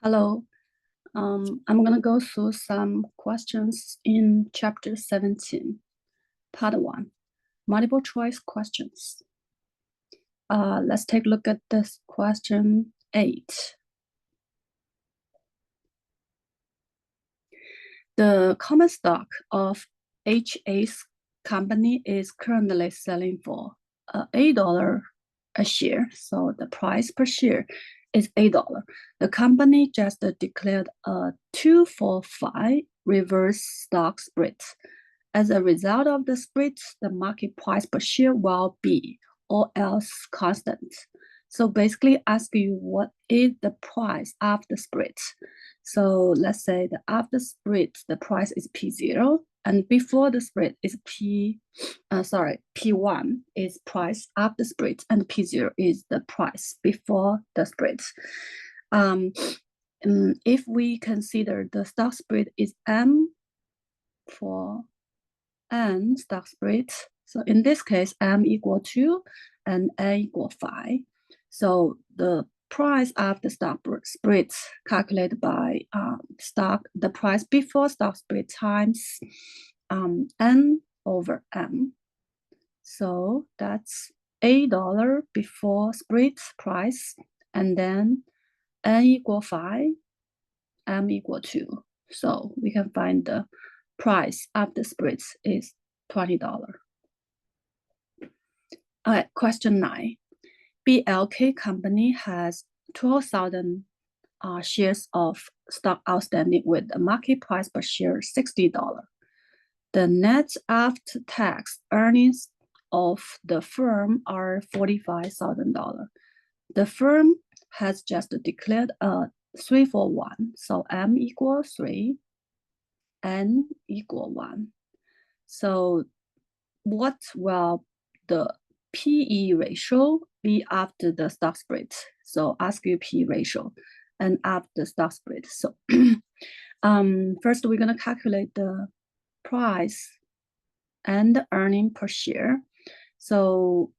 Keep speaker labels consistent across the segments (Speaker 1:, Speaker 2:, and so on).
Speaker 1: Hello. I'm going to go through some questions in Chapter 17, Part 1, multiple choice questions. Let's take a look at this question 8. The common stock of HA's company is currently selling for $8 a share. So the price per share is $8. The company just declared a 2-for-5 reverse stock split. As a result of the split, the market price per share will be all else constant. So basically ask you what is the price after split. So let's say the after split, the price is P0, and before the split is P1 is price after split, and P0 is the price before the split. If we consider the stock split is M for N stock split, so in this case, M equal 2 and A equal 5. So the price after stock split calculated by the price before stock split times N over M. So that's $8 before split price, and then N equal 5, M equal 2. So we can find the price after splits is $20. All right, question 9. BLK company has 12,000 shares of stock outstanding with a market price per share $60. The net after-tax earnings of the firm are $45,000. The firm has just declared a 3-for-1, so M equals 3, N equal 1. So what will the PE ratio be after the stock split? So ask you P ratio and after stock split. So first we're going to calculate the price and the earning per share. So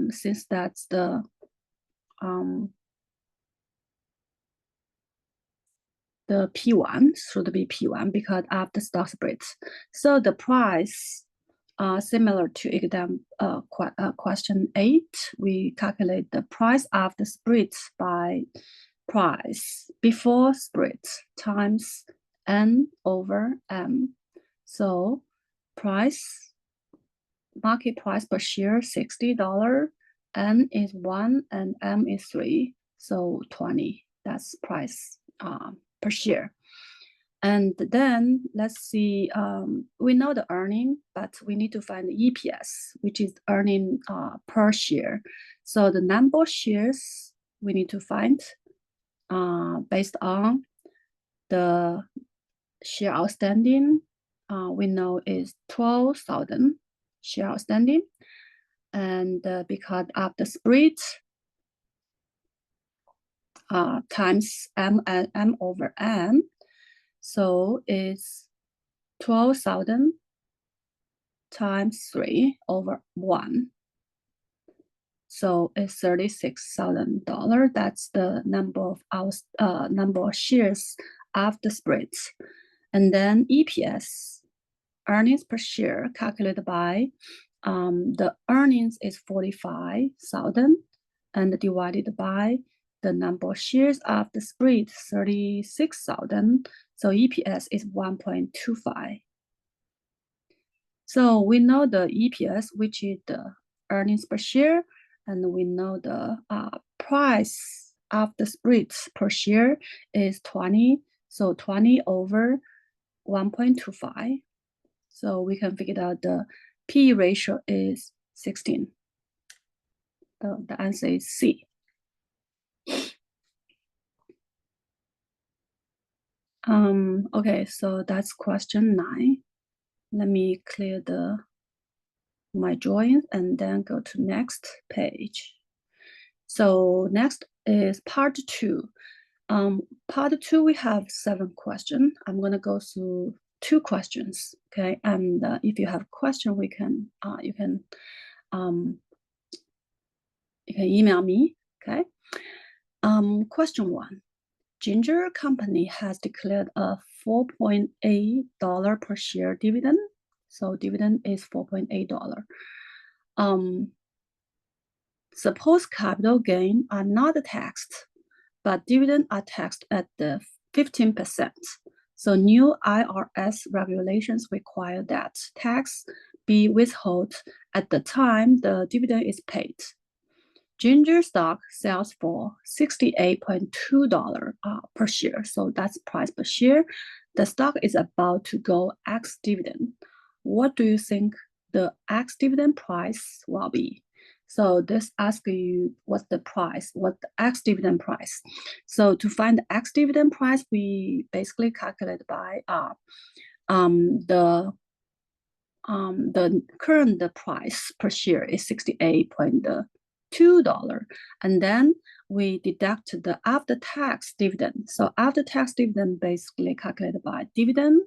Speaker 1: since that's the P1 should be P1 because after stock split. So the price similar to exam question 8, we calculate the price after split by price before split times N over M. So market price per share $60, N is 1 and M is 3, so 20. That's price per share. And then let's see, we know the earning, but we need to find the EPS, which is earning per share. So the number of shares we need to find based on the share outstanding, we know is 12,000 share outstanding. And because after split times M and M over N, so it's 12,000 times 3 over 1. So it's $36,000. That's the number of shares after split. And then EPS, earnings per share, calculated by the earnings is 45,000 and divided by the number of shares after split, 36,000. So EPS is 1.25. So we know the EPS, which is the earnings per share, and we know the price after split per share is 20. So 20 over 1.25. So we can figure out the P ratio is 16. So the answer is C. Okay, so that's question 9. Let me clear my drawing and then go to next page. So next is part 2. Part 2, we have 7 questions. I'm going to go through 2 questions, okay? And if you have a question, you can email me, okay? Question 1. Ginger Company has declared a $4.8 per share dividend. So dividend is $4.8. Suppose capital gain are not taxed, but dividend are taxed at the 15%. So new IRS regulations require that tax be withheld at the time the dividend is paid. Ginger stock sells for $68.2 per share. So that's price per share. The stock is about to go ex-dividend. What do you think the ex-dividend price will be? So this asks you what's the price, what the ex-dividend price. So to find the ex-dividend price, we basically calculate by the current price per share is $68.2, and then we deduct the after-tax dividend. So after-tax dividend basically calculated by dividend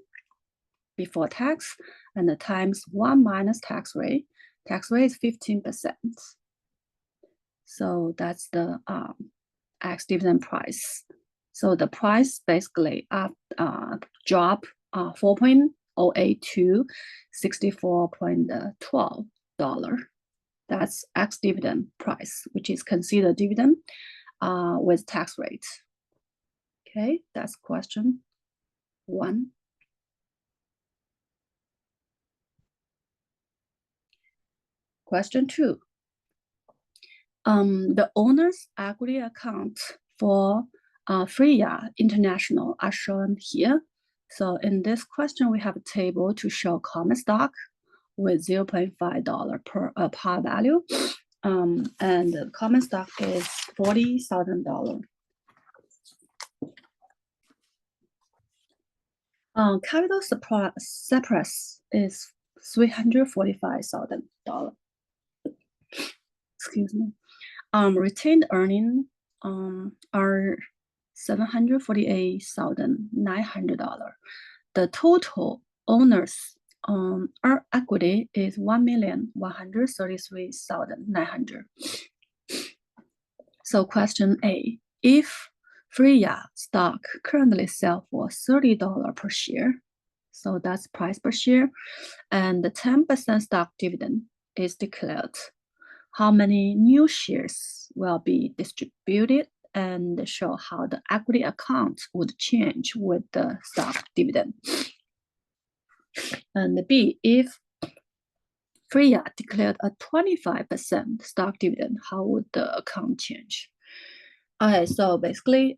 Speaker 1: before tax and the times 1 minus tax rate. Tax rate is 15%. So that's the ex-dividend price. So the price basically drop 4.08 to $64.12. That's ex-dividend price, which is considered dividend with tax rate. Okay, that's question 1. Question 2. The owner's equity account for Freya International are shown here. So in this question, we have a table to show common stock with $0.5 per par value, and the common stock is $40,000. Capital surplus is $345,000. Excuse me. Retained earnings are $748,900. The total owners our equity is $1,133,900. So question A, if Freya stock currently sell for $30 per share, so that's price per share, and the 10% stock dividend is declared, how many new shares will be distributed, and show how the equity account would change with the stock dividend. And B, if Freya declared a 25% stock dividend, how would the account change? Okay, so basically,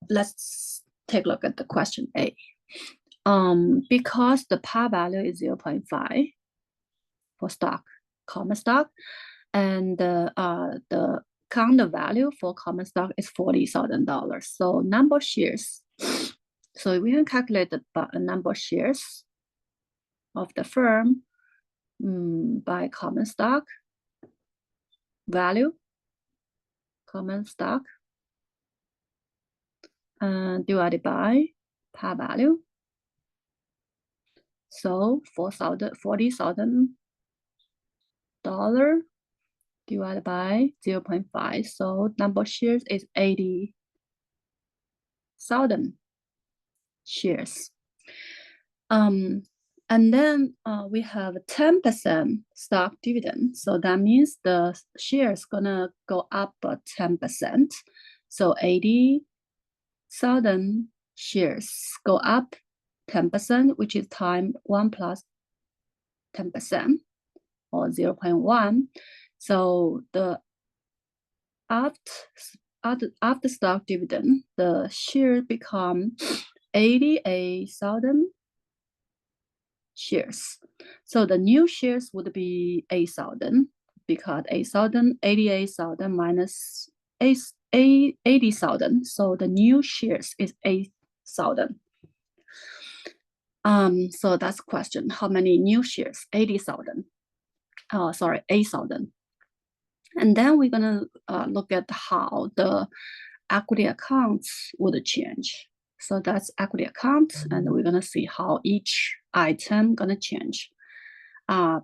Speaker 1: let's take a look at the question A. Because the par value is 0.5 for stock, common stock, and the counter value for common stock is $40,000. So number of shares. So we can calculate the number of shares of the firm by common stock value, common stock, divided by par value. So $40,000 divided by 0.5. So number of shares is 80,000 shares. And then we have 10% stock dividend. So that means the shares gonna go up 10%. So 80,000 shares go up 10%, which is time 1 plus 10%, or 0.1. So the after stock dividend, the share become 88,000 shares. So the new shares would be 8,000, because 88,000 minus 80,000. So the new shares is 8,000. So that's the question. How many new shares? 80,000. 8,000. And then we're gonna look at how the equity accounts would change. So that's equity account, and we're gonna see how each item gonna change.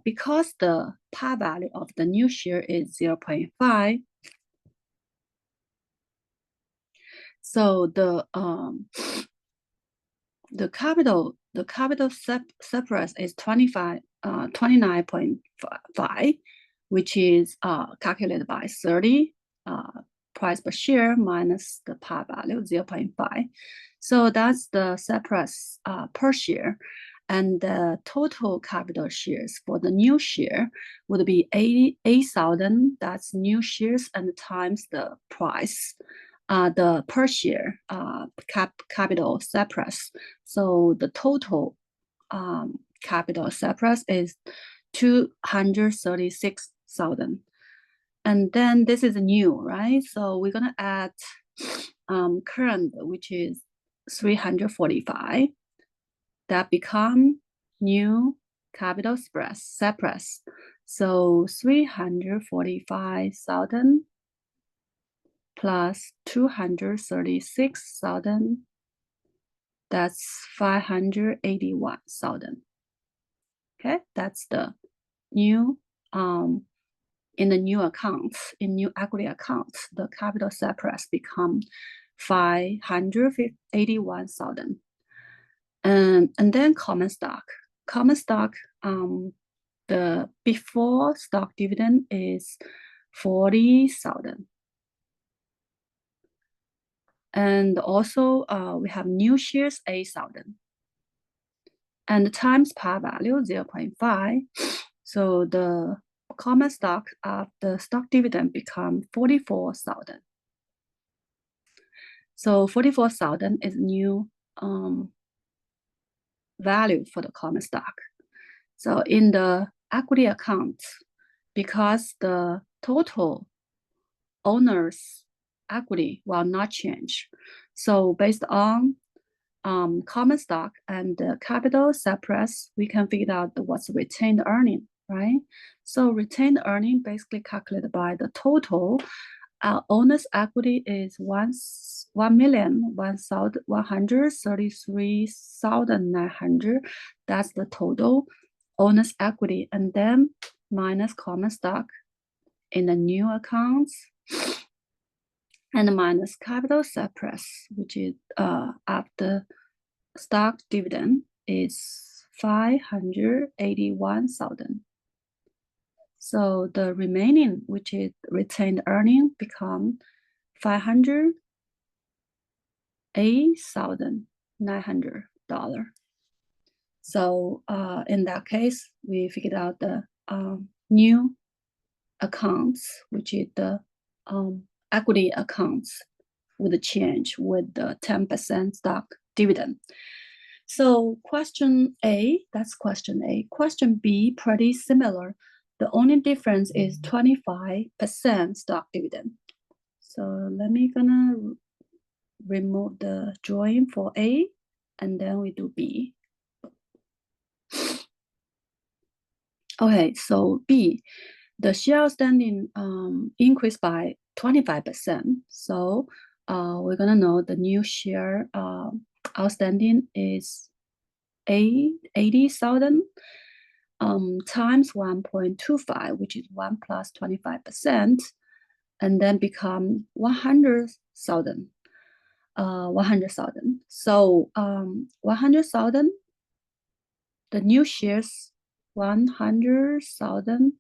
Speaker 1: Because the par value of the new share is 0.5, So the capital surplus is 29.5, which is calculated by 30 price per share minus the par value 0.5. So that's the surplus per share. And the total capital shares for the new share would be 88,000. That's new shares and times the price, the per share capital surplus. So the total capital surplus is 236,000. And then this is new, right? So we're gonna add current, which is 345. That become new capital surplus. So 345,000 plus 236,000, that's 581,000. Okay, that's the new in the new accounts, in new equity accounts, the capital surplus become 581,000. And then common stock. Common stock, the before stock dividend is 40,000. And also we have new shares 8,000. And times par value 0.5. So the common stock of the stock dividend become 44,000. So 44,000 is new value for the common stock. So in the equity account, because the total owner's equity will not change. So based on common stock and the capital surplus, we can figure out what's retained earning, right? So retained earning basically calculated by the total. Owner's equity is 1,133,900. That's the total owner's equity, and then minus common stock in the new accounts, and minus capital surplus, which is after stock dividend is 581,000. So the remaining, which is retained earning, become $508,900. So in that case, we figured out the new accounts, which is the equity accounts, would change with the 10% stock dividend. So question A, that's question A. Question B, pretty similar. The only difference is 25% stock dividend. So let me gonna remove the drawing for A, and then we do B. Okay, so B, the share outstanding increased by 25%. So we're gonna know the new share outstanding is 80,000 times 1.25, which is 1 plus 25%, and then become 100,000. 100,000. So 100,000, the new shares 100,000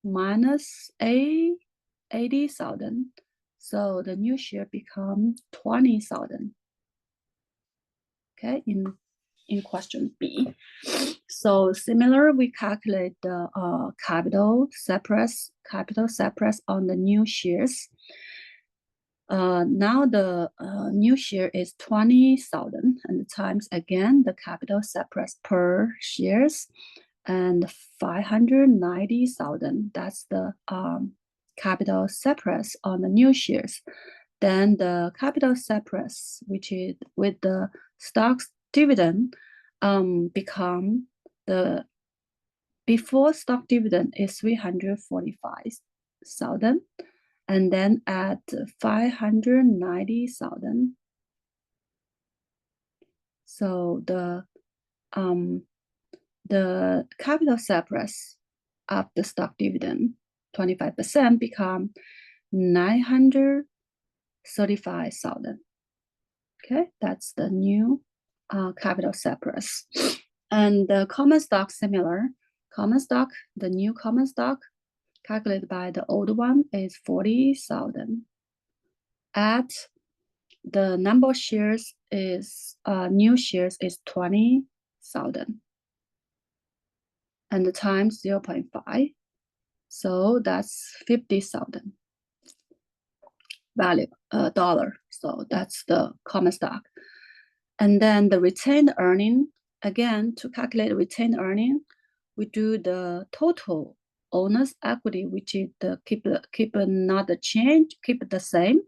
Speaker 1: minus 80,000. So the new share become 20,000. Okay, in question B. So similar, we calculate the capital surplus on the new shares. Now the new share is 20,000, and times again the capital surplus per shares, and 590,000. That's the capital surplus on the new shares. Then the capital surplus, which is with the stocks dividend, become the before stock dividend is 345,000, and then add 590,000. So the capital surplus of the stock dividend 25% become 935,000. Okay, that's the new capital surplus. And the common stock similar. Common stock, the new common stock calculated by the old one is 40,000. Add the number of shares is new shares is 20,000. And the times 0.5. So that's 50,000 value, dollar. So that's the common stock. And then the retained earning, again, to calculate retained earning, we do the total owner's equity, which is the keep not the change, keep the same.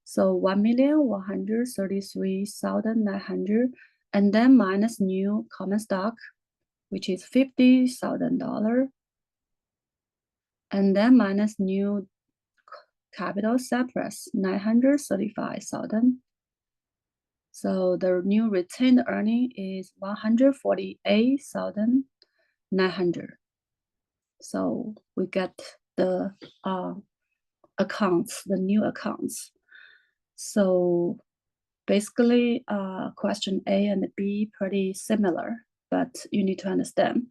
Speaker 1: So 1,133,900, and then minus new common stock, which is $50,000, and then minus new capital surplus 935,000. So the new retained earning is 148,900. So we get the accounts, the new accounts. So basically, question A and B pretty similar, but you need to understand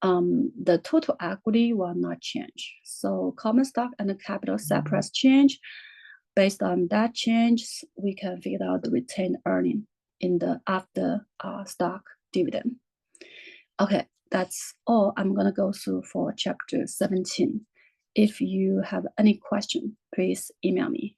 Speaker 1: the total equity will not change. So common stock and the capital surplus change. Based on that change, we can figure out the retained earning in the after stock dividend. Okay, that's all I'm gonna go through for chapter 17. If you have any question, please email me.